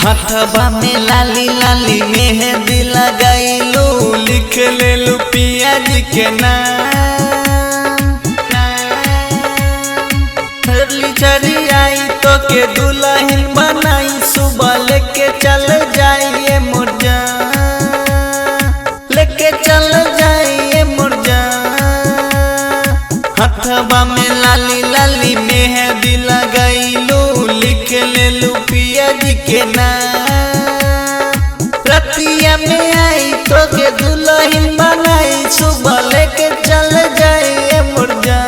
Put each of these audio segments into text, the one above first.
हथवा में लाली लाली मेहंदी लगाइलू, लिख लेलू पिया जी के नाम। चली आई तो के दुल्हन बनाई, सुबह लेके चल जाइए मुर्जा, लेके चल जाइए मुर्जा। हथवा में लाली लाली मेहंदी लगाइलू, लिख लेलू पिया जी के नाम। रतिया में आई तो के दुल्हन बनाई, सुबह लेके चल जाइए मुर्जा।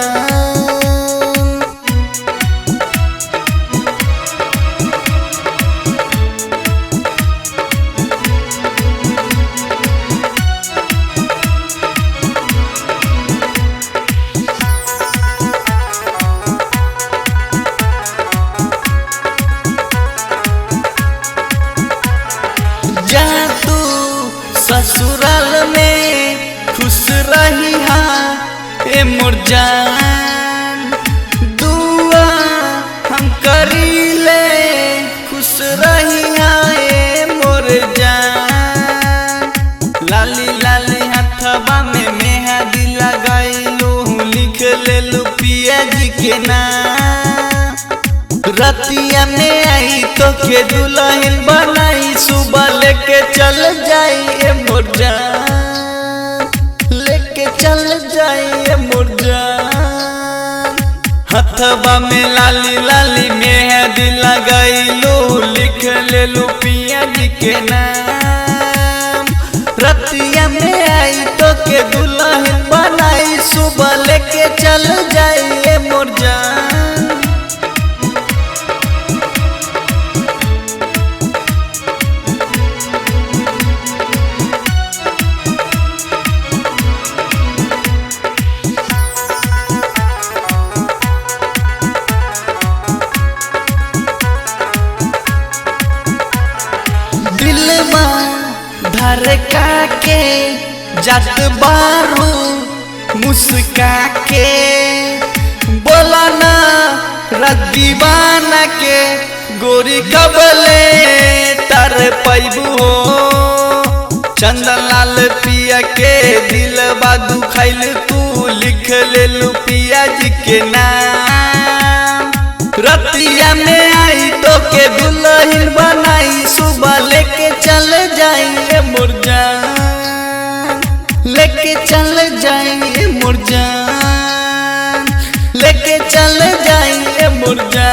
जा तू ससुराल में खुश रही हा ए मोर जान, दुआ हम करी ले खुश रही हा ए मोर जान। लाली लाली हथवा में मेहंदी लगाइलू, लिख लेलू पिया जी के नाम। रतिया में आई तो के दुल्हन बनाई, सुबह लेके चल जाइए मोर जान, लेके चल जाइए मोर जान। हथवा में लाली लाली मेहंदी लगाइलू, लिख लेलू पिया जी के नाम। रतिया में आई तो के दुल्हन बनाई, सुबह लेके चल जाइए मोर जान। दिलवा धड़का के जात बारू मुस्का के, बोला ना दीवाना के गोरी कबले तर पैबू हो। चंदन लाल पिया के दिलवा दुखाइल, तू लिख लेलू पिया जी के नाम। रतिया में आई तो के दुल्हन बनाई, सुबह लेके चल जाइए मोर जान, लेके चल जाइए मोर जान, लेके चल जाइए मोर जान।